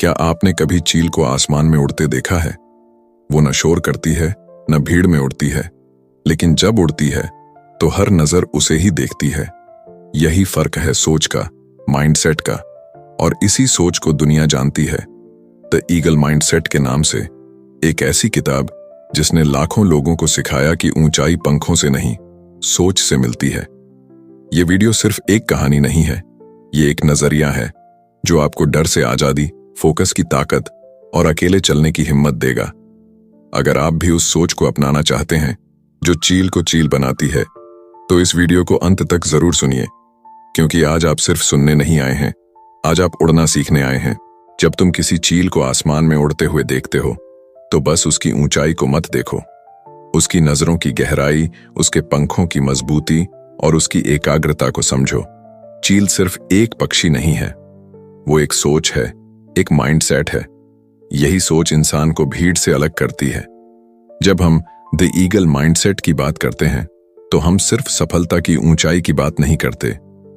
क्या आपने कभी चील को आसमान में उड़ते देखा है? वो न शोर करती है, न भीड़ में उड़ती है, लेकिन जब उड़ती है तो हर नजर उसे ही देखती है। यही फर्क है सोच का, माइंडसेट का, और इसी सोच को दुनिया जानती है द ईगल माइंडसेट के नाम से। एक ऐसी किताब जिसने लाखों लोगों को सिखाया कि ऊंचाई पंखों से नहीं, सोच से मिलती है। ये वीडियो सिर्फ एक कहानी नहीं है, ये एक नजरिया है जो आपको डर से आजादी, फोकस की ताकत और अकेले चलने की हिम्मत देगा। अगर आप भी उस सोच को अपनाना चाहते हैं जो चील को चील बनाती है, तो इस वीडियो को अंत तक जरूर सुनिए, क्योंकि आज आप सिर्फ सुनने नहीं आए हैं, आज आप उड़ना सीखने आए हैं। जब तुम किसी चील को आसमान में उड़ते हुए देखते हो, तो बस उसकी ऊंचाई को मत देखो, उसकी नजरों की गहराई, उसके पंखों की मजबूती और उसकी एकाग्रता को समझो। चील सिर्फ एक पक्षी नहीं है, वो एक सोच है, एक माइंडसेट है। यही सोच इंसान को भीड़ से अलग करती है। जब हम द ईगल माइंडसेट की बात करते हैं, तो हम सिर्फ सफलता की ऊंचाई की बात नहीं करते,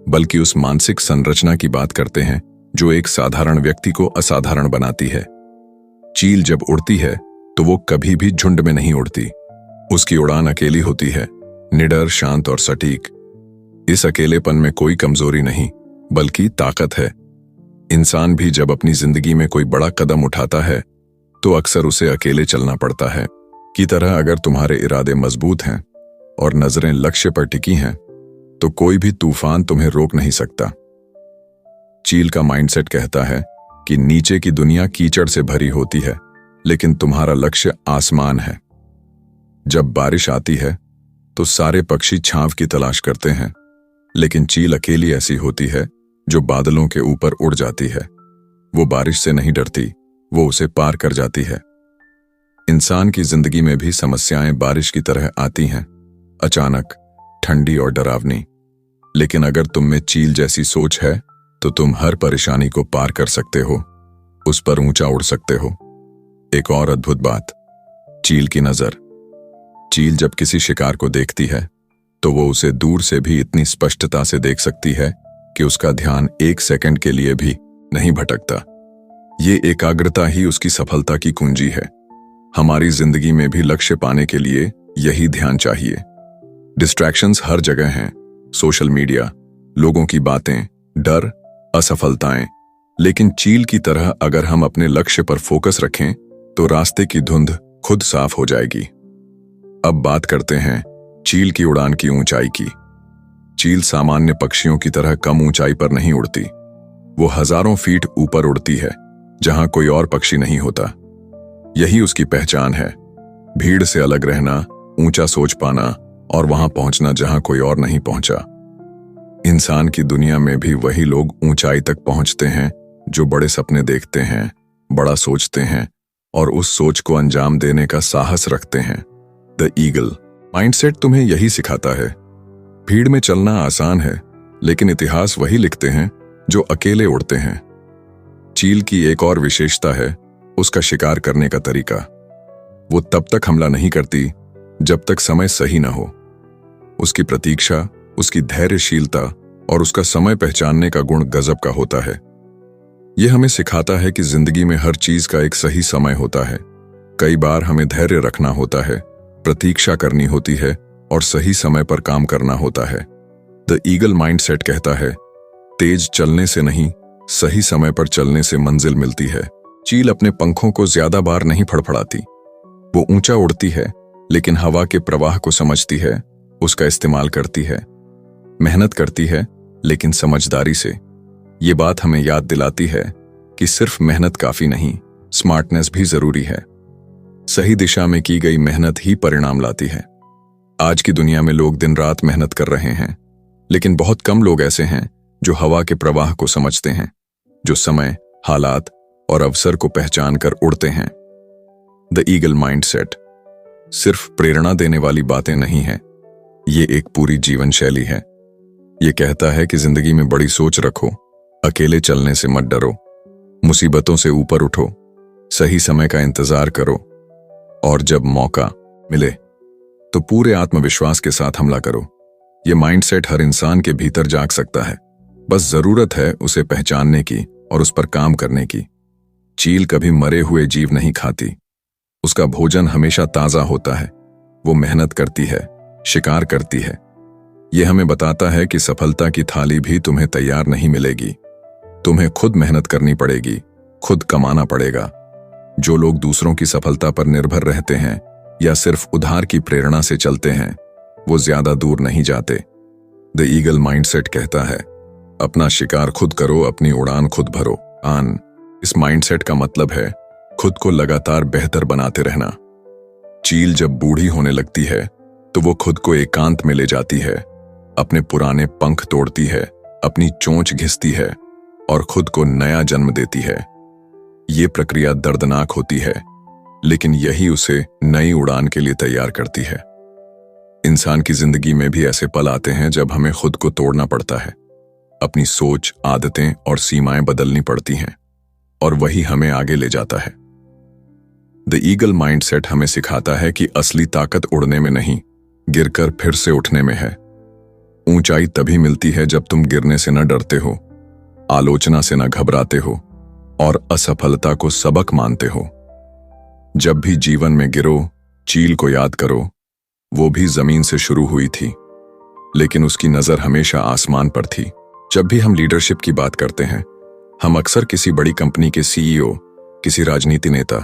बल्कि उस मानसिक संरचना की बात करते हैं जो एक साधारण व्यक्ति को असाधारण बनाती है। चील जब उड़ती है तो वो कभी भी झुंड में नहीं उड़ती। उसकी उड़ान अकेली होती है, निडर, शांत और सटीक। इस अकेलेपन में कोई कमजोरी नहीं, बल्कि ताकत है। इंसान भी जब अपनी जिंदगी में कोई बड़ा कदम उठाता है, तो अक्सर उसे अकेले चलना पड़ता है। की तरह अगर तुम्हारे इरादे मजबूत हैं और नजरें लक्ष्य पर टिकी हैं, तो कोई भी तूफान तुम्हें रोक नहीं सकता। चील का माइंडसेट कहता है कि नीचे की दुनिया कीचड़ से भरी होती है, लेकिन तुम्हारा लक्ष्य आसमान है। जब बारिश आती है तो सारे पक्षी छांव की तलाश करते हैं, लेकिन चील अकेली ऐसी होती है जो बादलों के ऊपर उड़ जाती है। वो बारिश से नहीं डरती, वो उसे पार कर जाती है। इंसान की जिंदगी में भी समस्याएं बारिश की तरह आती हैं, अचानक, ठंडी और डरावनी। लेकिन अगर तुम में चील जैसी सोच है, तो तुम हर परेशानी को पार कर सकते हो, उस पर ऊंचा उड़ सकते हो। एक और अद्भुत बात, चील की नजर। चील जब किसी शिकार को देखती है, तो वो उसे दूर से भी इतनी स्पष्टता से देख सकती है कि उसका ध्यान एक सेकंड के लिए भी नहीं भटकता। ये एकाग्रता ही उसकी सफलता की कुंजी है। हमारी जिंदगी में भी लक्ष्य पाने के लिए यही ध्यान चाहिए। डिस्ट्रैक्शंस हर जगह हैं, सोशल मीडिया, लोगों की बातें, डर, असफलताएं। लेकिन चील की तरह अगर हम अपने लक्ष्य पर फोकस रखें, तो रास्ते की धुंध खुद साफ हो जाएगी। अब बात करते हैं चील की उड़ान की ऊंचाई की। चील सामान्य पक्षियों की तरह कम ऊंचाई पर नहीं उड़ती। वो हजारों फीट ऊपर उड़ती है, जहां कोई और पक्षी नहीं होता। यही उसकी पहचान है, भीड़ से अलग रहना, ऊंचा सोच पाना और वहां पहुंचना जहां कोई और नहीं पहुंचा। इंसान की दुनिया में भी वही लोग ऊंचाई तक पहुंचते हैं जो बड़े सपने देखते हैं, बड़ा सोचते हैं और उस सोच को अंजाम देने का साहस रखते हैं। द ईगल माइंडसेट तुम्हें यही सिखाता है। भीड़ में चलना आसान है, लेकिन इतिहास वही लिखते हैं जो अकेले उड़ते हैं। चील की एक और विशेषता है उसका शिकार करने का तरीका। वो तब तक हमला नहीं करती जब तक समय सही ना हो। उसकी प्रतीक्षा, उसकी धैर्यशीलता और उसका समय पहचानने का गुण गजब का होता है। यह हमें सिखाता है कि जिंदगी में हर चीज का एक सही समय होता है। कई बार हमें धैर्य रखना होता है, प्रतीक्षा करनी होती है और सही समय पर काम करना होता है। द ईगल माइंडसेट कहता है, तेज चलने से नहीं, सही समय पर चलने से मंजिल मिलती है। चील अपने पंखों को ज्यादा बार नहीं फड़फड़ाती। वो ऊंचा उड़ती है, लेकिन हवा के प्रवाह को समझती है, उसका इस्तेमाल करती है। मेहनत करती है, लेकिन समझदारी से। ये बात हमें याद दिलाती है कि सिर्फ मेहनत काफी नहीं, स्मार्टनेस भी जरूरी है। सही दिशा में की गई मेहनत ही परिणाम लाती है। आज की दुनिया में लोग दिन रात मेहनत कर रहे हैं, लेकिन बहुत कम लोग ऐसे हैं जो हवा के प्रवाह को समझते हैं, जो समय, हालात और अवसर को पहचान कर उड़ते हैं। द ईगल माइंडसेट सिर्फ प्रेरणा देने वाली बातें नहीं है, ये एक पूरी जीवन शैली है। ये कहता है कि जिंदगी में बड़ी सोच रखो, अकेले चलने से मत डरो, मुसीबतों से ऊपर उठो, सही समय का इंतजार करो और जब मौका मिले तो पूरे आत्मविश्वास के साथ हमला करो। ये माइंडसेट हर इंसान के भीतर जाग सकता है, बस जरूरत है उसे पहचानने की और उस पर काम करने की। चील कभी मरे हुए जीव नहीं खाती। उसका भोजन हमेशा ताजा होता है। वो मेहनत करती है, शिकार करती है। यह हमें बताता है कि सफलता की थाली भी तुम्हें तैयार नहीं मिलेगी। तुम्हें खुद मेहनत करनी पड़ेगी, खुद कमाना पड़ेगा। जो लोग दूसरों की सफलता पर निर्भर रहते हैं या सिर्फ उधार की प्रेरणा से चलते हैं, वो ज्यादा दूर नहीं जाते। द ईगल माइंडसेट कहता है, अपना शिकार खुद करो, अपनी उड़ान खुद भरो। इस माइंडसेट का मतलब है खुद को लगातार बेहतर बनाते रहना। चील जब बूढ़ी होने लगती है तो वो खुद को एकांत में ले जाती है, अपने पुराने पंख तोड़ती है, अपनी चोंच घिसती है और खुद को नया जन्म देती है। ये प्रक्रिया दर्दनाक होती है, लेकिन यही उसे नई उड़ान के लिए तैयार करती है। इंसान की जिंदगी में भी ऐसे पल आते हैं जब हमें खुद को तोड़ना पड़ता है। अपनी सोच, आदतें और सीमाएं बदलनी पड़ती हैं, और वही हमें आगे ले जाता है। द ईगल माइंडसेट हमें सिखाता है कि असली ताकत उड़ने में नहीं, गिरकर फिर से उठने में है। ऊंचाई तभी मिलती है जब तुम गिरने से न डरते हो, आलोचना से न घबराते हो और असफलता को सबक मानते हो। जब भी जीवन में गिरो, चील को याद करो। वो भी जमीन से शुरू हुई थी, लेकिन उसकी नजर हमेशा आसमान पर थी। जब भी हम लीडरशिप की बात करते हैं, हम अक्सर किसी बड़ी कंपनी के सीईओ, किसी राजनीति नेता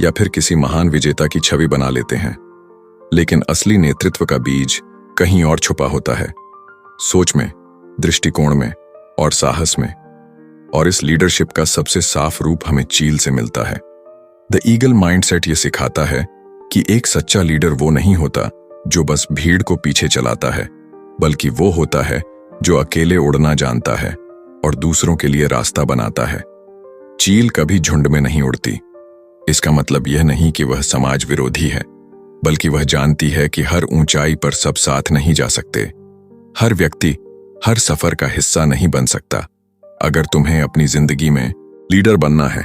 या फिर किसी महान विजेता की छवि बना लेते हैं। लेकिन असली नेतृत्व का बीज कहीं और छुपा होता है, सोच में, दृष्टिकोण में और साहस में। और इस लीडरशिप का सबसे साफ रूप हमें चील से मिलता है। द ईगल माइंडसेट ये सिखाता है कि एक सच्चा लीडर वो नहीं होता जो बस भीड़ को पीछे चलाता है, बल्कि वो होता है जो अकेले उड़ना जानता है और दूसरों के लिए रास्ता बनाता है। चील कभी झुंड में नहीं उड़ती। इसका मतलब यह नहीं कि वह समाज विरोधी है, बल्कि वह जानती है कि हर ऊंचाई पर सब साथ नहीं जा सकते। हर व्यक्ति हर सफर का हिस्सा नहीं बन सकता। अगर तुम्हें अपनी जिंदगी में लीडर बनना है,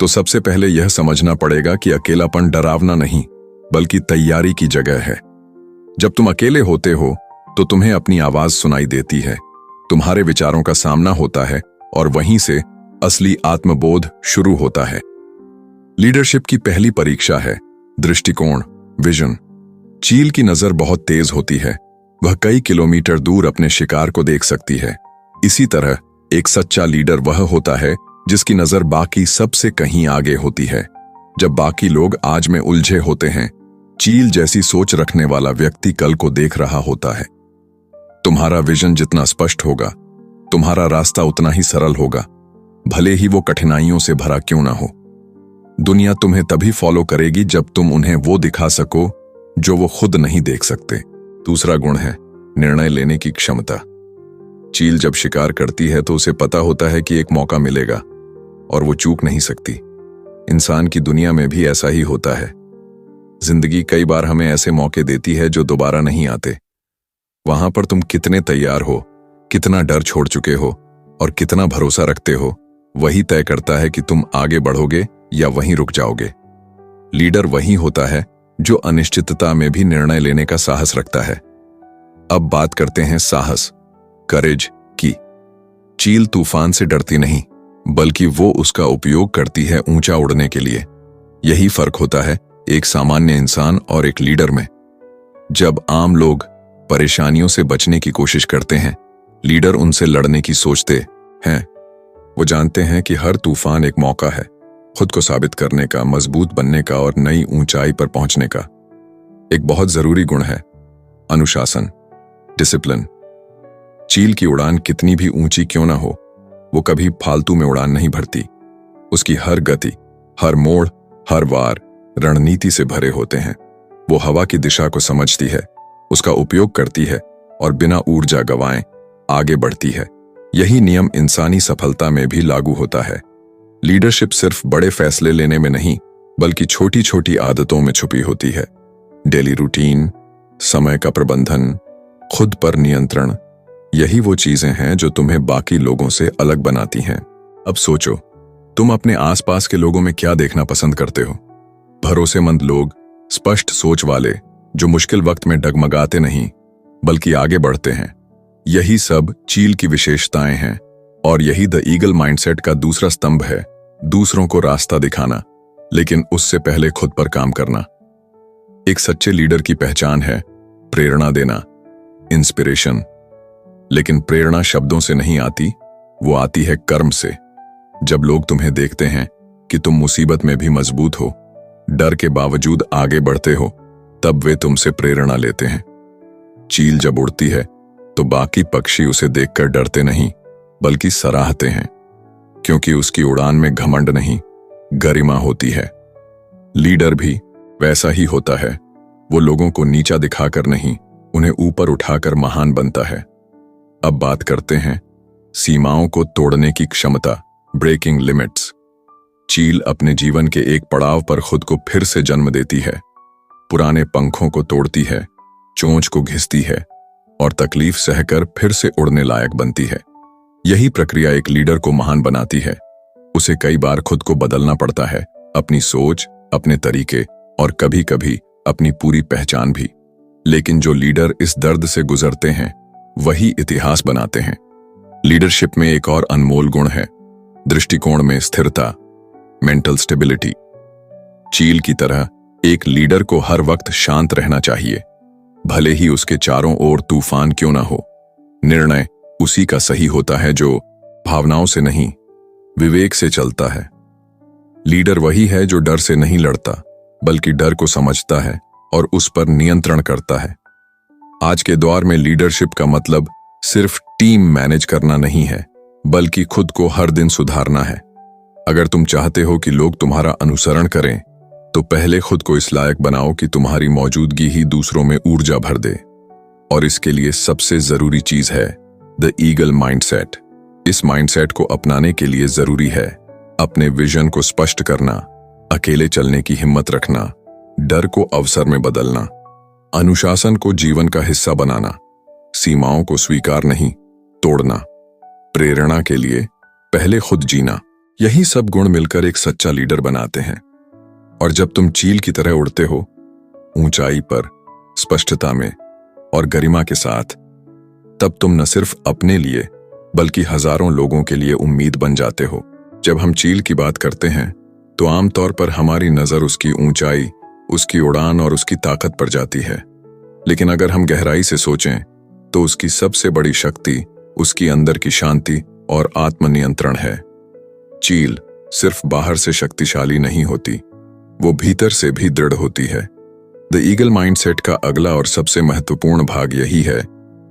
तो सबसे पहले यह समझना पड़ेगा कि अकेलापन डरावना नहीं, बल्कि तैयारी की जगह है। जब तुम अकेले होते हो तो तुम्हें अपनी आवाज सुनाई देती है, तुम्हारे विचारों का सामना होता है और वहीं से असली आत्मबोध शुरू होता है। लीडरशिप की पहली परीक्षा है दृष्टिकोण, विजन। चील की नजर बहुत तेज होती है। वह कई किलोमीटर दूर अपने शिकार को देख सकती है। इसी तरह एक सच्चा लीडर वह होता है जिसकी नजर बाकी सबसे कहीं आगे होती है। जब बाकी लोग आज में उलझे होते हैं, चील जैसी सोच रखने वाला व्यक्ति कल को देख रहा होता है। तुम्हारा विजन जितना स्पष्ट होगा, तुम्हारा रास्ता उतना ही सरल होगा, भले ही वो कठिनाइयों से भरा क्यों ना हो। दुनिया तुम्हें तभी फॉलो करेगी जब तुम उन्हें वो दिखा सको जो वो खुद नहीं देख सकते। दूसरा गुण है निर्णय लेने की क्षमता। चील जब शिकार करती है तो उसे पता होता है कि एक मौका मिलेगा और वो चूक नहीं सकती। इंसान की दुनिया में भी ऐसा ही होता है। जिंदगी कई बार हमें ऐसे मौके देती है जो दोबारा नहीं आते। वहां पर तुम कितने तैयार हो, कितना डर छोड़ चुके हो और कितना भरोसा रखते हो, वही तय करता है कि तुम आगे बढ़ोगे या वहीं रुक जाओगे। लीडर वही होता है जो अनिश्चितता में भी निर्णय लेने का साहस रखता है। अब बात करते हैं साहस, करेज की। चील तूफान से डरती नहीं, बल्कि वो उसका उपयोग करती है ऊंचा उड़ने के लिए। यही फर्क होता है एक सामान्य इंसान और एक लीडर में। जब आम लोग परेशानियों से बचने की कोशिश करते हैं, लीडर उनसे लड़ने की सोचते हैं। वो जानते हैं कि हर तूफान एक मौका है खुद को साबित करने का, मजबूत बनने का और नई ऊंचाई पर पहुंचने का। एक बहुत जरूरी गुण है अनुशासन, डिसिप्लिन। चील की उड़ान कितनी भी ऊंची क्यों ना हो, वो कभी फालतू में उड़ान नहीं भरती। उसकी हर गति, हर मोड़, हर वार रणनीति से भरे होते हैं। वो हवा की दिशा को समझती है, उसका उपयोग करती है और बिना ऊर्जा गंवाए आगे बढ़ती है। यही नियम इंसानी सफलता में भी लागू होता है। लीडरशिप सिर्फ बड़े फैसले लेने में नहीं, बल्कि छोटी छोटी आदतों में छुपी होती है। डेली रूटीन, समय का प्रबंधन, खुद पर नियंत्रण, यही वो चीजें हैं जो तुम्हें बाकी लोगों से अलग बनाती हैं। अब सोचो, तुम अपने आसपास के लोगों में क्या देखना पसंद करते हो? भरोसेमंद लोग, स्पष्ट सोच वाले, जो मुश्किल वक्त में डगमगाते नहीं बल्कि आगे बढ़ते हैं। यही सब चील की विशेषताएं हैं और यही द ईगल माइंडसेट का दूसरा स्तंभ है, दूसरों को रास्ता दिखाना, लेकिन उससे पहले खुद पर काम करना। एक सच्चे लीडर की पहचान है प्रेरणा देना, इंस्पिरेशन। लेकिन प्रेरणा शब्दों से नहीं आती, वो आती है कर्म से। जब लोग तुम्हें देखते हैं कि तुम मुसीबत में भी मजबूत हो, डर के बावजूद आगे बढ़ते हो, तब वे तुमसे प्रेरणा लेते हैं। चील जब उड़ती है तो बाकी पक्षी उसे देखकर डरते नहीं, बल्कि सराहते हैं, क्योंकि उसकी उड़ान में घमंड नहीं, गरिमा होती है। लीडर भी वैसा ही होता है। वो लोगों को नीचा दिखाकर नहीं, उन्हें ऊपर उठाकर महान बनता है। अब बात करते हैं सीमाओं को तोड़ने की क्षमता, ब्रेकिंग लिमिट्स। चील अपने जीवन के एक पड़ाव पर खुद को फिर से जन्म देती है। पुराने पंखों को तोड़ती है, चोंच को घिसती है और तकलीफ सहकर फिर से उड़ने लायक बनती है। यही प्रक्रिया एक लीडर को महान बनाती है। उसे कई बार खुद को बदलना पड़ता है, अपनी सोच, अपने तरीके और कभी-कभी अपनी पूरी पहचान भी। लेकिन जो लीडर इस दर्द से गुजरते हैं, वही इतिहास बनाते हैं। लीडरशिप में एक और अनमोल गुण है दृष्टिकोण में स्थिरता, मेंटल स्टेबिलिटी। चील की तरह एक लीडर को हर वक्त शांत रहना चाहिए, भले ही उसके चारों ओर तूफान क्यों ना हो। निर्णय उसी का सही होता है जो भावनाओं से नहीं, विवेक से चलता है। लीडर वही है जो डर से नहीं लड़ता, बल्कि डर को समझता है और उस पर नियंत्रण करता है। आज के दौर में लीडरशिप का मतलब सिर्फ टीम मैनेज करना नहीं है, बल्कि खुद को हर दिन सुधारना है। अगर तुम चाहते हो कि लोग तुम्हारा अनुसरण करें, तो पहले खुद को इस लायक बनाओ कि तुम्हारी मौजूदगी ही दूसरों में ऊर्जा भर दे। और इसके लिए सबसे जरूरी चीज है द ईगल माइंडसेट। इस माइंडसेट को अपनाने के लिए जरूरी है अपने विजन को स्पष्ट करना, अकेले चलने की हिम्मत रखना, डर को अवसर में बदलना, अनुशासन को जीवन का हिस्सा बनाना, सीमाओं को स्वीकार नहीं, तोड़ना, प्रेरणा के लिए पहले खुद जीना। यही सब गुण मिलकर एक सच्चा लीडर बनाते हैं। और जब तुम चील की तरह उड़ते हो, ऊंचाई पर, स्पष्टता में और गरिमा के साथ, तब तुम न सिर्फ अपने लिए बल्कि हजारों लोगों के लिए उम्मीद बन जाते हो। जब हम चील की बात करते हैं तो आमतौर पर हमारी नजर उसकी ऊंचाई, उसकी उड़ान और उसकी ताकत पर जाती है। लेकिन अगर हम गहराई से सोचें तो उसकी सबसे बड़ी शक्ति उसकी अंदर की शांति और आत्मनियंत्रण है। चील सिर्फ बाहर से शक्तिशाली नहीं होती, वो भीतर से भी दृढ़ होती है। द ईगल माइंडसेट का अगला और सबसे महत्वपूर्ण भाग यही है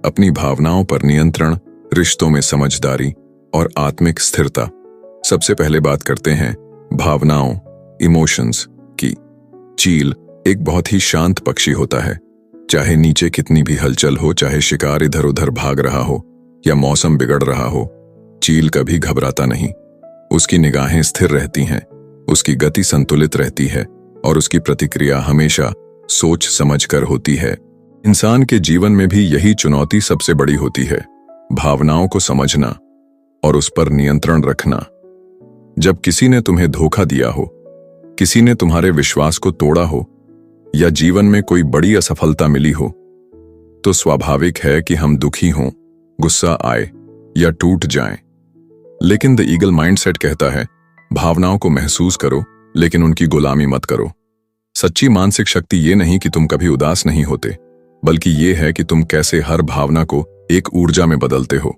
अपनी भावनाओं पर नियंत्रण, रिश्तों में समझदारी और आत्मिक स्थिरता। सबसे पहले बात करते हैं भावनाओं, इमोशंस की। चील एक बहुत ही शांत पक्षी होता है। चाहे नीचे कितनी भी हलचल हो, चाहे शिकार इधर उधर भाग रहा हो या मौसम बिगड़ रहा हो, चील कभी घबराता नहीं। उसकी निगाहें स्थिर रहती हैं, उसकी गति संतुलित रहती है और उसकी प्रतिक्रिया हमेशा सोच समझकर होती है। इंसान के जीवन में भी यही चुनौती सबसे बड़ी होती है, भावनाओं को समझना और उस पर नियंत्रण रखना। जब किसी ने तुम्हें धोखा दिया हो, किसी ने तुम्हारे विश्वास को तोड़ा हो या जीवन में कोई बड़ी असफलता मिली हो, तो स्वाभाविक है कि हम दुखी हों, गुस्सा आए या टूट जाएं। लेकिन द ईगल माइंडसेट कहता है भावनाओं को महसूस करो, लेकिन उनकी गुलामी मत करो। सच्ची मानसिक शक्ति ये नहीं कि तुम कभी उदास नहीं होते, बल्कि ये है कि तुम कैसे हर भावना को एक ऊर्जा में बदलते हो।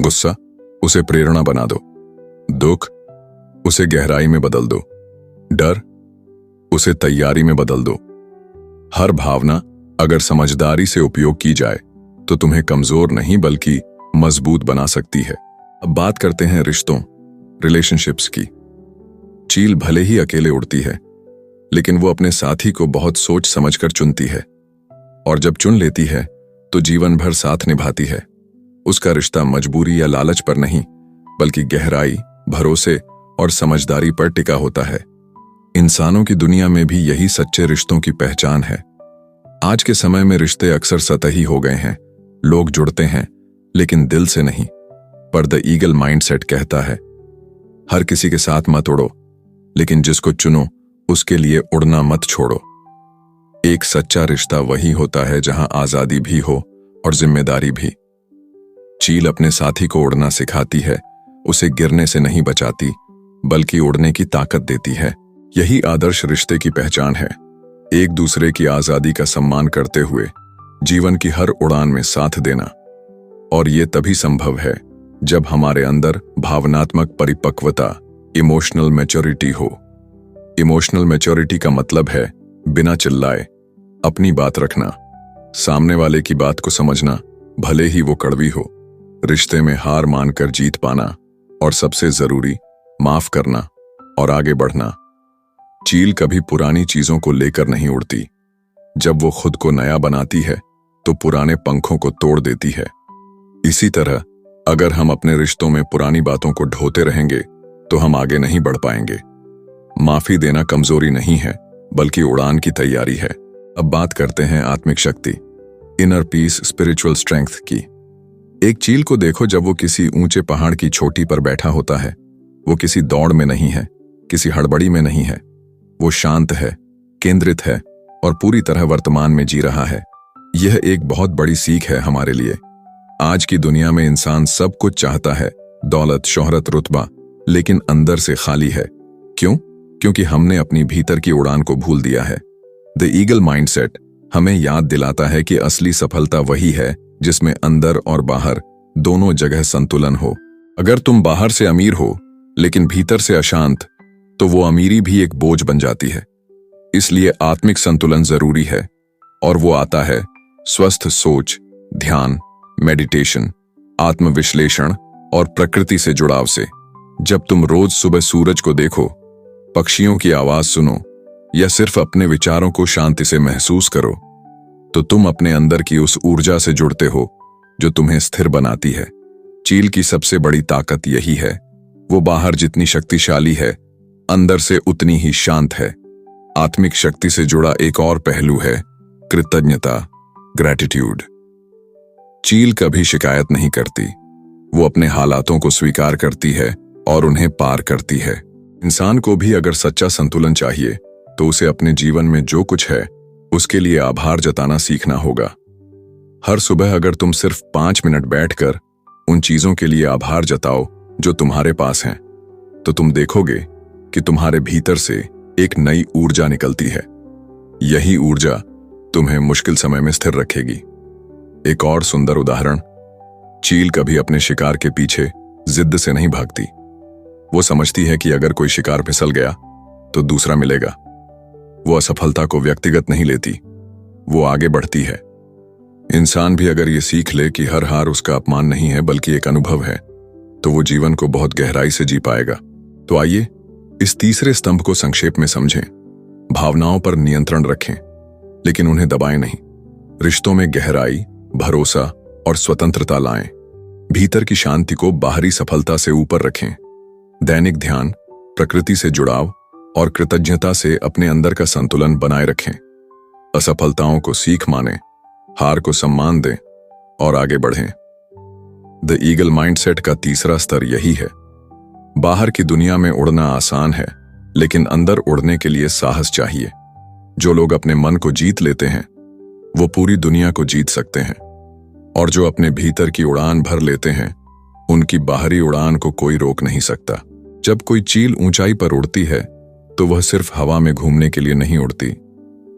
गुस्सा, उसे प्रेरणा बना दो। दुख, उसे गहराई में बदल दो। डर, उसे तैयारी में बदल दो। हर भावना अगर समझदारी से उपयोग की जाए तो तुम्हें कमजोर नहीं बल्कि मजबूत बना सकती है। अब बात करते हैं रिश्तों, रिलेशनशिप्स की। चील भले ही अकेले उड़ती है, लेकिन वो अपने साथी को बहुत सोच समझकर चुनती है और जब चुन लेती है तो जीवन भर साथ निभाती है। उसका रिश्ता मजबूरी या लालच पर नहीं, बल्कि गहराई, भरोसे और समझदारी पर टिका होता है। इंसानों की दुनिया में भी यही सच्चे रिश्तों की पहचान है। आज के समय में रिश्ते अक्सर सतही हो गए हैं। लोग जुड़ते हैं लेकिन दिल से नहीं। पर द ईगल माइंडसेट कहता है हर किसी के साथ मत उड़ो, लेकिन जिसको चुनो उसके लिए उड़ना मत छोड़ो। एक सच्चा रिश्ता वही होता है जहां आजादी भी हो और जिम्मेदारी भी। चील अपने साथी को उड़ना सिखाती है, उसे गिरने से नहीं बचाती, बल्कि उड़ने की ताकत देती है। यही आदर्श रिश्ते की पहचान है, एक दूसरे की आजादी का सम्मान करते हुए जीवन की हर उड़ान में साथ देना। और ये तभी संभव है जब हमारे अंदर भावनात्मक परिपक्वता, इमोशनल मैच्योरिटी हो। इमोशनल मैच्योरिटी का मतलब है बिना चिल्लाए अपनी बात रखना, सामने वाले की बात को समझना, भले ही वो कड़वी हो, रिश्ते में हार मानकर जीत पाना, और सबसे जरूरी माफ करना और आगे बढ़ना। चील कभी पुरानी चीजों को लेकर नहीं उड़ती। जब वो खुद को नया बनाती है तो पुराने पंखों को तोड़ देती है। इसी तरह अगर हम अपने रिश्तों में पुरानी बातों को ढोते रहेंगे तो हम आगे नहीं बढ़ पाएंगे। माफी देना कमजोरी नहीं है, बल्कि उड़ान की तैयारी है। अब बात करते हैं आत्मिक शक्ति, इनर पीस, स्पिरिचुअल स्ट्रेंथ की। एक चील को देखो जब वो किसी ऊंचे पहाड़ की चोटी पर बैठा होता है। वो किसी दौड़ में नहीं है, किसी हड़बड़ी में नहीं है। वो शांत है, केंद्रित है और पूरी तरह वर्तमान में जी रहा है। यह एक बहुत बड़ी सीख है हमारे लिए। आज की दुनिया में इंसान सब कुछ चाहता है, दौलत, शोहरत, रुतबा, लेकिन अंदर से खाली है। क्यों? क्योंकि हमने अपनी भीतर की उड़ान को भूल दिया है। द ईगल माइंडसेट हमें याद दिलाता है कि असली सफलता वही है जिसमें अंदर और बाहर दोनों जगह संतुलन हो। अगर तुम बाहर से अमीर हो लेकिन भीतर से अशांत, तो वो अमीरी भी एक बोझ बन जाती है। इसलिए आत्मिक संतुलन जरूरी है, और वो आता है स्वस्थ सोच, ध्यान, मेडिटेशन, आत्मविश्लेषण और प्रकृति से जुड़ाव से। जब तुम रोज सुबह सूरज को देखो, पक्षियों की आवाज सुनो या सिर्फ अपने विचारों को शांति से महसूस करो, तो तुम अपने अंदर की उस ऊर्जा से जुड़ते हो जो तुम्हें स्थिर बनाती है। चील की सबसे बड़ी ताकत यही है, वो बाहर जितनी शक्तिशाली है, अंदर से उतनी ही शांत है। आत्मिक शक्ति से जुड़ा एक और पहलू है कृतज्ञता, ग्रैटिट्यूड। चील कभी शिकायत नहीं करती, वो अपने हालातों को स्वीकार करती है और उन्हें पार करती है। इंसान को भी अगर सच्चा संतुलन चाहिए तो उसे अपने जीवन में जो कुछ है उसके लिए आभार जताना सीखना होगा। हर सुबह अगर तुम सिर्फ 5 मिनट बैठकर उन चीजों के लिए आभार जताओ जो तुम्हारे पास हैं, तो तुम देखोगे कि तुम्हारे भीतर से एक नई ऊर्जा निकलती है। यही ऊर्जा तुम्हें मुश्किल समय में स्थिर रखेगी। एक और सुंदर उदाहरण, चील कभी अपने शिकार के पीछे जिद से नहीं भागती। वो समझती है कि अगर कोई शिकार फिसल गया तो दूसरा मिलेगा। वो असफलता को व्यक्तिगत नहीं लेती, वो आगे बढ़ती है। इंसान भी अगर ये सीख ले कि हर हार उसका अपमान नहीं है बल्कि एक अनुभव है, तो वो जीवन को बहुत गहराई से जी पाएगा। तो आइए इस तीसरे स्तंभ को संक्षेप में समझें। भावनाओं पर नियंत्रण रखें, लेकिन उन्हें दबाएं नहीं। रिश्तों में गहराई, भरोसा और स्वतंत्रता लाएं। भीतर की शांति को बाहरी सफलता से ऊपर रखें। दैनिक ध्यान, प्रकृति से जुड़ाव और कृतज्ञता से अपने अंदर का संतुलन बनाए रखें। असफलताओं को सीख मानें, हार को सम्मान दें और आगे बढ़ें। द ईगल माइंडसेट का तीसरा स्तर यही है। बाहर की दुनिया में उड़ना आसान है, लेकिन अंदर उड़ने के लिए साहस चाहिए। जो लोग अपने मन को जीत लेते हैं वो पूरी दुनिया को जीत सकते हैं, और जो अपने भीतर की उड़ान भर लेते हैं उनकी बाहरी उड़ान को कोई रोक नहीं सकता। जब कोई चील ऊंचाई पर उड़ती है तो वह सिर्फ हवा में घूमने के लिए नहीं उड़ती।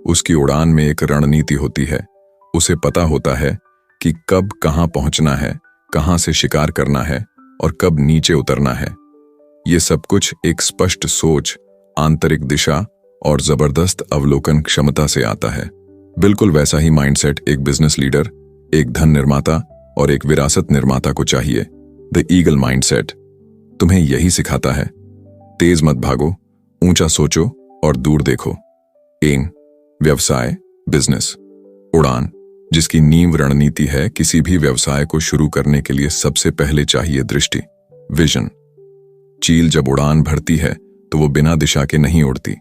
उसकी उड़ान में एक रणनीति होती है। उसे पता होता है कि कब कहां पहुंचना है, कहां से शिकार करना है और कब नीचे उतरना है। ये सब कुछ एक स्पष्ट सोच, आंतरिक दिशा और जबरदस्त अवलोकन क्षमता से आता है। बिल्कुल वैसा ही माइंडसेट एक बिजनेस लीडर, एक धन निर्माता और एक विरासत निर्माता को चाहिए। द ईगल माइंडसेट तुम्हें यही सिखाता है। तेज मत भागो, ऊंचा सोचो और दूर देखो। एम, व्यवसाय, बिजनेस, उड़ान, जिसकी नींव रणनीति है। किसी भी व्यवसाय को शुरू करने के लिए सबसे पहले चाहिए दृष्टि, विजन। चील जब उड़ान भरती है तो वो बिना दिशा के नहीं उड़ती।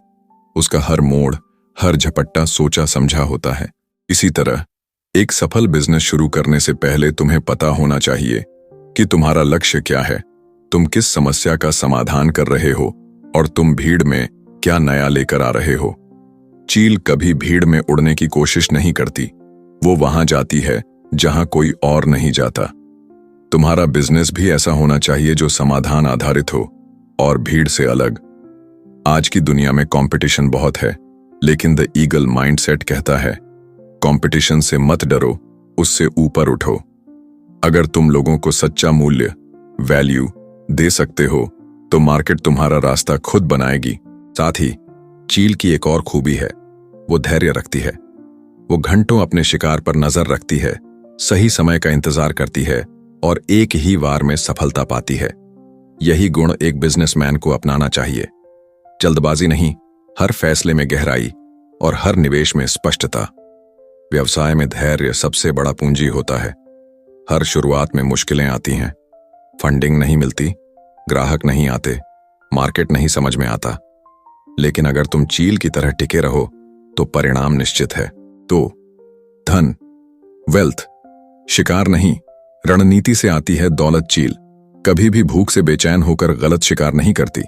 उसका हर मोड़, हर झपट्टा सोचा समझा होता है। इसी तरह एक सफल बिजनेस शुरू करने से पहले तुम्हें पता होना चाहिए कि तुम्हारा लक्ष्य क्या है, तुम किस समस्या का समाधान कर रहे हो और तुम भीड़ में क्या नया लेकर आ रहे हो। चील कभी भीड़ में उड़ने की कोशिश नहीं करती, वो वहां जाती है जहां कोई और नहीं जाता। तुम्हारा बिजनेस भी ऐसा होना चाहिए जो समाधान आधारित हो और भीड़ से अलग। आज की दुनिया में कंपटीशन बहुत है, लेकिन द ईगल माइंडसेट कहता है कंपटीशन से मत डरो, उससे ऊपर उठो। अगर तुम लोगों को सच्चा मूल्य वैल्यू दे सकते हो तो मार्केट तुम्हारा रास्ता खुद बनाएगी। साथ ही चील की एक और खूबी है, वो धैर्य रखती है। वो घंटों अपने शिकार पर नजर रखती है, सही समय का इंतजार करती है और एक ही वार में सफलता पाती है। यही गुण एक बिजनेसमैन को अपनाना चाहिए। जल्दबाजी नहीं, हर फैसले में गहराई और हर निवेश में स्पष्टता। व्यवसाय में धैर्य सबसे बड़ा पूंजी होता है। हर शुरुआत में मुश्किलें आती हैं, फंडिंग नहीं मिलती, ग्राहक नहीं आते, मार्केट नहीं समझ में आता। लेकिन अगर तुम चील की तरह टिके रहो तो परिणाम निश्चित है। तो धन, वेल्थ शिकार नहीं, रणनीति से आती है दौलत। चील कभी भी भूख से बेचैन होकर गलत शिकार नहीं करती।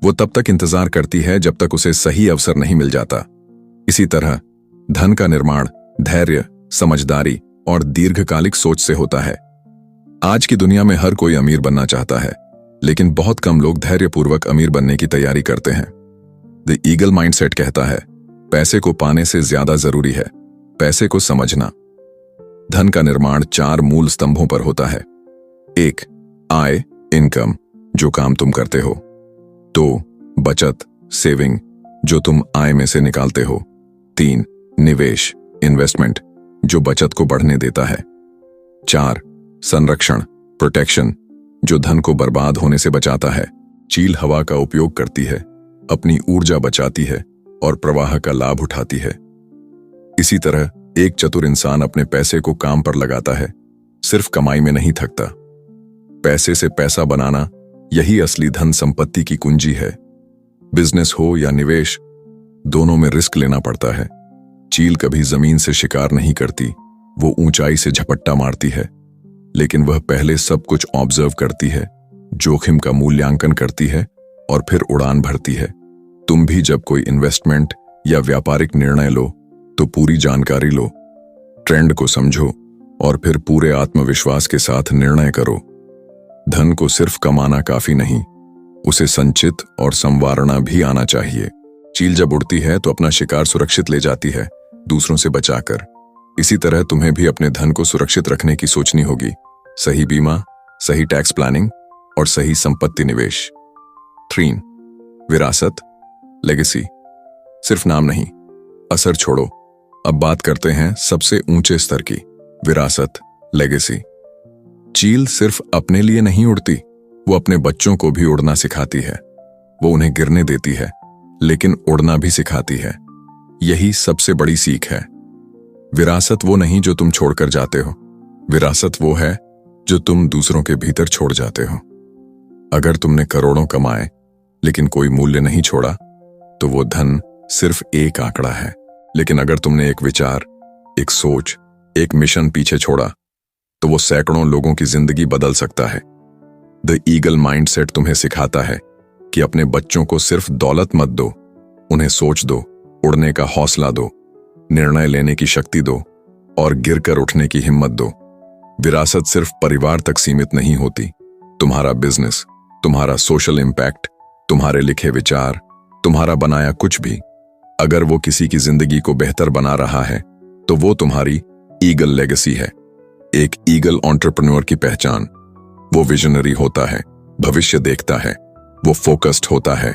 वो तब तक इंतजार करती है जब तक उसे सही अवसर नहीं मिल जाता। इसी तरह धन का निर्माण धैर्य, समझदारी और दीर्घकालिक सोच से होता है। आज की दुनिया में हर कोई अमीर बनना चाहता है, लेकिन बहुत कम लोग धैर्यपूर्वक अमीर बनने की तैयारी करते हैं। द ईगल माइंडसेट कहता है पैसे को पाने से ज्यादा जरूरी है पैसे को समझना। धन का निर्माण 4 मूल स्तंभों पर होता है। 1. आय, इनकम, जो काम तुम करते हो। 2. बचत, सेविंग, जो तुम आय में से निकालते हो। 3. निवेश, इन्वेस्टमेंट, जो बचत को बढ़ने देता है। 4. संरक्षण, प्रोटेक्शन, जो धन को बर्बाद होने से बचाता है। चील हवा का उपयोग करती है, अपनी ऊर्जा बचाती है और प्रवाह का लाभ उठाती है। इसी तरह एक चतुर इंसान अपने पैसे को काम पर लगाता है, सिर्फ कमाई में नहीं थकता। पैसे से पैसा बनाना, यही असली धन संपत्ति की कुंजी है। बिजनेस हो या निवेश, दोनों में रिस्क लेना पड़ता है। चील कभी जमीन से शिकार नहीं करती, वो ऊंचाई से झपट्टा मारती है, लेकिन वह पहले सब कुछ ऑब्जर्व करती है, जोखिम का मूल्यांकन करती है और फिर उड़ान भरती है। तुम भी जब कोई इन्वेस्टमेंट या व्यापारिक निर्णय लो तो पूरी जानकारी लो, ट्रेंड को समझो और फिर पूरे आत्मविश्वास के साथ निर्णय करो। धन को सिर्फ कमाना काफी नहीं, उसे संचित और संवारना भी आना चाहिए। चील जब उड़ती है तो अपना शिकार सुरक्षित ले जाती है, दूसरों से बचाकर। इसी तरह तुम्हें भी अपने धन को सुरक्षित रखने की सोचनी होगी। सही बीमा, सही टैक्स प्लानिंग और सही संपत्ति निवेश। 3. विरासत, लेगेसी, सिर्फ नाम नहीं, असर छोड़ो। अब बात करते हैं सबसे ऊंचे स्तर की, विरासत, लेगेसी। चील सिर्फ अपने लिए नहीं उड़ती, वो अपने बच्चों को भी उड़ना सिखाती है। वो उन्हें गिरने देती है, लेकिन उड़ना भी सिखाती है। यही सबसे बड़ी सीख है। विरासत वो नहीं जो तुम छोड़कर जाते हो, विरासत वो है जो तुम दूसरों के भीतर छोड़ जाते हो। अगर तुमने करोड़ों कमाए लेकिन कोई मूल्य नहीं छोड़ा तो वो धन सिर्फ एक आंकड़ा है। लेकिन अगर तुमने एक विचार, एक सोच, एक मिशन पीछे छोड़ा तो वो सैकड़ों लोगों की जिंदगी बदल सकता है। द ईगल माइंडसेट तुम्हें सिखाता है कि अपने बच्चों को सिर्फ दौलत मत दो, उन्हें सोच दो, उड़ने का हौसला दो, निर्णय लेने की शक्ति दो और गिरकर उठने की हिम्मत दो। विरासत सिर्फ परिवार तक सीमित नहीं होती। तुम्हारा बिजनेस, तुम्हारा सोशल इम्पैक्ट, तुम्हारे लिखे विचार, तुम्हारा बनाया कुछ भी, अगर वो किसी की जिंदगी को बेहतर बना रहा है तो वो तुम्हारी ईगल लेगेसी है। एक ईगल एंटरप्रेन्योर की पहचान, वो विजनरी होता है, भविष्य देखता है, वो फोकस्ड होता है,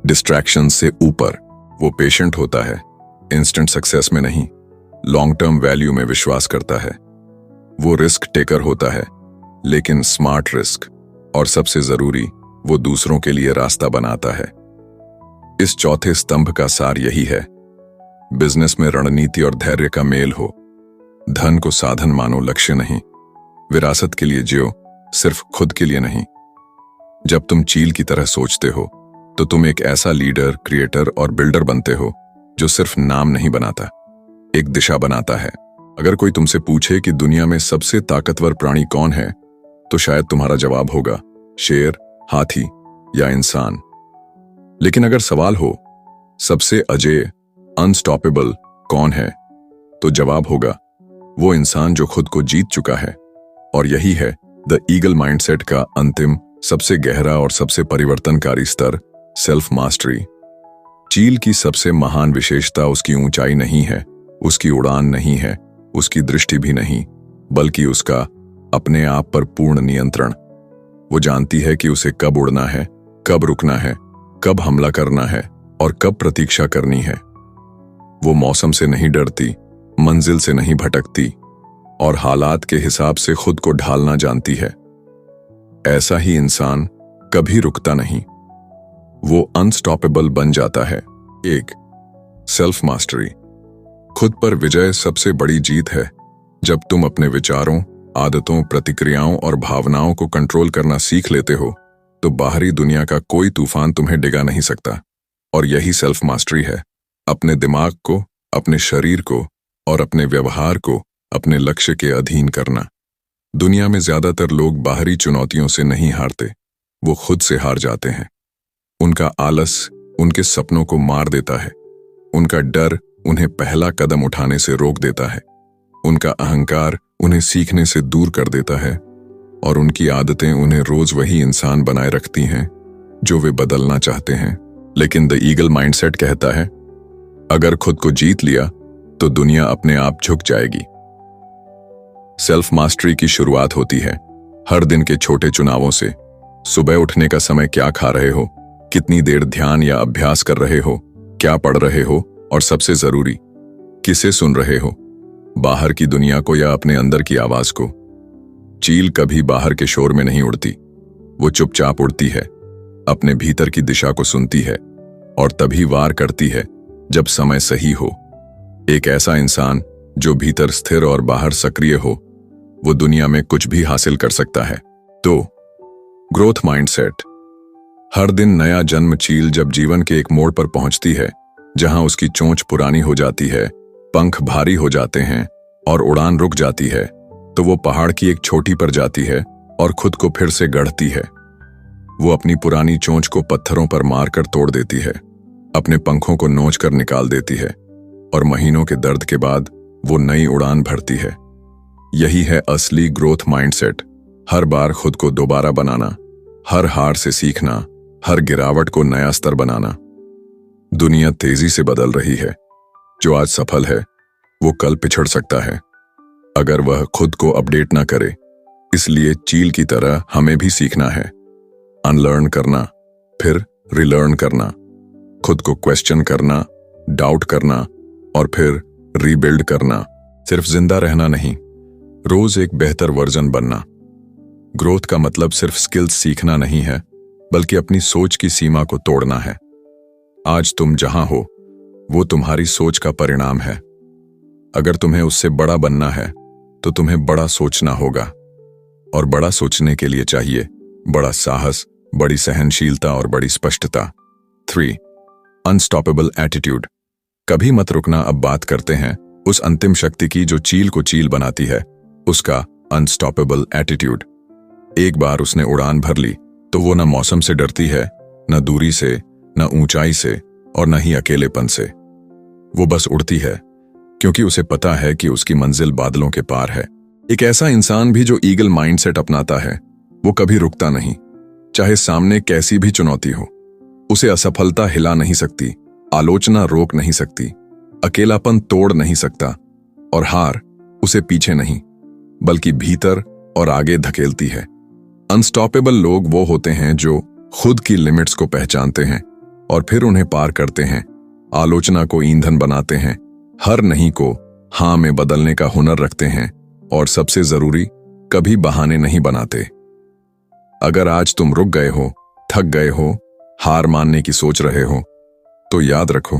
डिस्ट्रैक्शन से ऊपर, वो पेशेंट होता है, इंस्टेंट सक्सेस में नहीं, लॉन्ग टर्म वैल्यू में विश्वास करता है, वो रिस्क टेकर होता है, लेकिन स्मार्ट रिस्क, और सबसे जरूरी, वो दूसरों के लिए रास्ता बनाता है। इस चौथे स्तंभ का सार यही है, बिजनेस में रणनीति और धैर्य का मेल हो। धन को साधन मानो, लक्ष्य नहीं। विरासत के लिए जियो, सिर्फ खुद के लिए नहीं। जब तुम चील की तरह सोचते हो तो तुम एक ऐसा लीडर, क्रिएटर और बिल्डर बनते हो जो सिर्फ नाम नहीं बनाता, एक दिशा बनाता है। अगर कोई तुमसे पूछे कि दुनिया में सबसे ताकतवर प्राणी कौन है तो शायद तुम्हारा जवाब होगा शेर, हाथी या इंसान। लेकिन अगर सवाल हो सबसे अजेय, अनस्टॉपेबल कौन है, तो जवाब होगा वो इंसान जो खुद को जीत चुका है। और यही है द ईगल माइंडसेट का अंतिम सबसे गहरा और सबसे परिवर्तनकारी स्तर, सेल्फ मास्टरी। चील की सबसे महान विशेषता उसकी ऊंचाई नहीं है, उसकी उड़ान नहीं है, उसकी दृष्टि भी नहीं, बल्कि उसका अपने आप पर पूर्ण नियंत्रण। वो जानती है कि उसे कब उड़ना है, कब रुकना है, कब हमला करना है और कब प्रतीक्षा करनी है। वो मौसम से नहीं डरती, मंजिल से नहीं भटकती और हालात के हिसाब से खुद को ढालना जानती है। ऐसा ही इंसान कभी रुकता नहीं, वो अनस्टॉपेबल बन जाता है। 1. Self mastery. खुद पर विजय सबसे बड़ी जीत है। जब तुम अपने विचारों, आदतों, प्रतिक्रियाओं और भावनाओं को कंट्रोल करना सीख लेते हो तो बाहरी दुनिया का कोई तूफान तुम्हें डिगा नहीं सकता। और यही सेल्फ मास्टरी है, अपने दिमाग को, अपने शरीर को और अपने व्यवहार को अपने लक्ष्य के अधीन करना। दुनिया में ज्यादातर लोग बाहरी चुनौतियों से नहीं हारते, वो खुद से हार जाते हैं। उनका आलस उनके सपनों को मार देता है, उनका डर उन्हें पहला कदम उठाने से रोक देता है, उनका अहंकार उन्हें सीखने से दूर कर देता है और उनकी आदतें उन्हें रोज वही इंसान बनाए रखती हैं जो वे बदलना चाहते हैं। लेकिन द ईगल माइंडसेट कहता है, अगर खुद को जीत लिया तो दुनिया अपने आप झुक जाएगी। सेल्फ मास्टरी की शुरुआत होती है हर दिन के छोटे चुनावों से। सुबह उठने का समय क्या खा रहे हो, कितनी देर ध्यान या अभ्यास कर रहे हो, क्या पढ़ रहे हो और सबसे जरूरी, किसे सुन रहे हो, बाहर की दुनिया को या अपने अंदर की आवाज को। चील कभी बाहर के शोर में नहीं उड़ती, वो चुपचाप उड़ती है, अपने भीतर की दिशा को सुनती है और तभी वार करती है जब समय सही हो। एक ऐसा इंसान जो भीतर स्थिर और बाहर सक्रिय हो, वो दुनिया में कुछ भी हासिल कर सकता है। तो ग्रोथ माइंडसेट। हर दिन नया जन्म चील जब जीवन के एक मोड़ पर पहुंचती है जहां उसकी चोंच पुरानी हो जाती है, पंख भारी हो जाते हैं और उड़ान रुक जाती है, तो वो पहाड़ की एक चोटी पर जाती है और खुद को फिर से गढ़ती है। वो अपनी पुरानी चोंच को पत्थरों पर मारकर तोड़ देती है, अपने पंखों को नोचकर निकाल देती है और महीनों के दर्द के बाद वो नई उड़ान भरती है। यही है असली ग्रोथ माइंडसेट। हर बार खुद को दोबारा बनाना, हर हार से सीखना, हर गिरावट को नया स्तर बनाना। दुनिया तेजी से बदल रही है, जो आज सफल है वो कल पिछड़ सकता है अगर वह खुद को अपडेट ना करे। इसलिए चील की तरह हमें भी सीखना है, अनलर्न करना, फिर रिलर्न करना, खुद को क्वेश्चन करना, डाउट करना और फिर रीबिल्ड करना। सिर्फ जिंदा रहना नहीं, रोज एक बेहतर वर्जन बनना। ग्रोथ का मतलब सिर्फ स्किल्स सीखना नहीं है, बल्कि अपनी सोच की सीमा को तोड़ना है। आज तुम जहां हो वो तुम्हारी सोच का परिणाम है। अगर तुम्हें उससे बड़ा बनना है तो तुम्हें बड़ा सोचना होगा, और बड़ा सोचने के लिए चाहिए बड़ा साहस, बड़ी सहनशीलता और बड़ी स्पष्टता। 3. Unstoppable attitude. कभी मत रुकना। अब बात करते हैं उस अंतिम शक्ति की जो चील को चील बनाती है, उसका अनस्टॉपेबल एटीट्यूड। एक बार उसने उड़ान भर ली तो वो न मौसम से डरती है, न दूरी से, न ऊंचाई से और न ही अकेलेपन से। वो बस उड़ती है क्योंकि उसे पता है कि उसकी मंजिल बादलों के पार है। एक ऐसा इंसान भी जो ईगल माइंडसेट अपनाता है, वो कभी रुकता नहीं, चाहे सामने कैसी भी चुनौती हो। उसे असफलता हिला नहीं सकती, आलोचना रोक नहीं सकती, अकेलापन तोड़ नहीं सकता और हार उसे पीछे नहीं बल्कि भीतर और आगे धकेलती है। अनस्टॉपेबल लोग वो होते हैं जो खुद की लिमिट्स को पहचानते हैं और फिर उन्हें पार करते हैं, आलोचना को ईंधन बनाते हैं, हर नहीं को हां में बदलने का हुनर रखते हैं और सबसे जरूरी, कभी बहाने नहीं बनाते। अगर आज तुम रुक गए हो, थक गए हो, हार मानने की सोच रहे हो, तो याद रखो,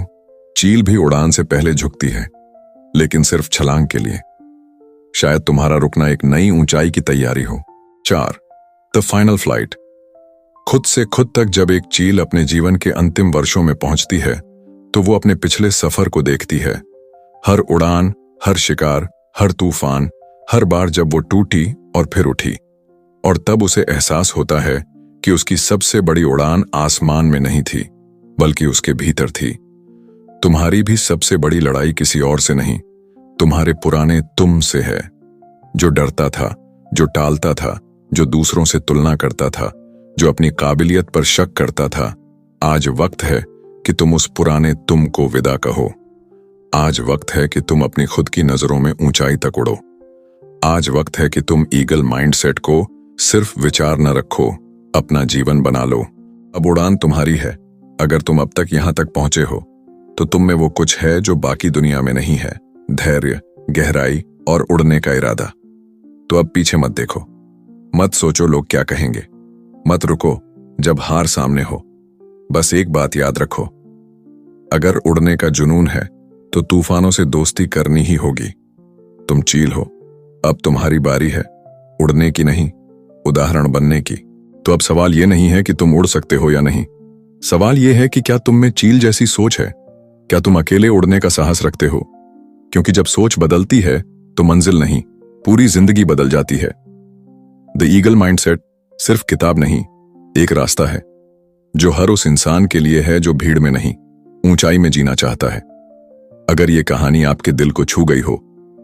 चील भी उड़ान से पहले झुकती है, लेकिन सिर्फ छलांग के लिए। शायद तुम्हारा रुकना एक नई ऊंचाई की तैयारी हो। 4. The final flight. खुद से खुद तक जब एक चील अपने जीवन के अंतिम वर्षों में पहुंचती है तो वो अपने पिछले सफर को देखती है। हर उड़ान, हर शिकार, हर तूफान, हर बार जब वो टूटी और फिर उठी, और तब उसे एहसास होता है कि उसकी सबसे बड़ी उड़ान आसमान में नहीं थी बल्कि उसके भीतर थी। तुम्हारी भी सबसे बड़ी लड़ाई किसी और से नहीं, तुम्हारे पुराने तुम से है, जो डरता था, जो टालता था, जो दूसरों से तुलना करता था, जो अपनी काबिलियत पर शक करता था, आज वक्त है कि तुम उस पुराने तुम को विदा कहो। आज वक्त है कि तुम अपनी खुद की नजरों में ऊंचाई तक उड़ो। आज वक्त है कि तुम ईगल माइंडसेट को सिर्फ विचार न रखो, अपना जीवन बना लो। अब उड़ान तुम्हारी है। अगर तुम अब तक यहां तक पहुंचे हो तो तुम में वो कुछ है जो बाकी दुनिया में नहीं है, धैर्य, गहराई और उड़ने का इरादा। तो अब पीछे मत देखो, मत सोचो लोग क्या कहेंगे, मत रुको जब हार सामने हो। बस एक बात याद रखो, अगर उड़ने का जुनून है तो तूफानों से दोस्ती करनी ही होगी। तुम चील हो, अब तुम्हारी बारी है उड़ने की नहीं, उदाहरण बनने की। तो अब सवाल यह नहीं है कि तुम उड़ सकते हो या नहीं, सवाल यह है कि क्या तुम में चील जैसी सोच है, क्या तुम अकेले उड़ने का साहस रखते हो? क्योंकि जब सोच बदलती है तो मंजिल नहीं, पूरी जिंदगी बदल जाती है। द ईगल माइंडसेट सिर्फ किताब नहीं, एक रास्ता है जो हर उस इंसान के लिए है जो भीड़ में नहीं, ऊंचाई में जीना चाहता है। अगर ये कहानी आपके दिल को छू गई हो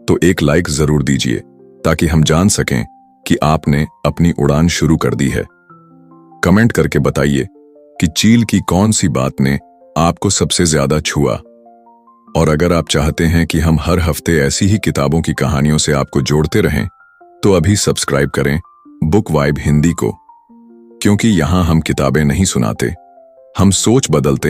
तो एक लाइक जरूर दीजिए, ताकि हम जान सकें कि आपने अपनी उड़ान शुरू कर दी है। कमेंट करके बताइए कि चील की कौन सी बात ने आपको सबसे ज्यादा छुआ। और अगर आप चाहते हैं कि हम हर हफ्ते ऐसी ही किताबों की कहानियों से आपको जोड़ते रहें, तो अभी सब्सक्राइब करें बुक वाइब हिंदी को, क्योंकि यहां हम किताबें नहीं सुनाते, हम सोच बदलते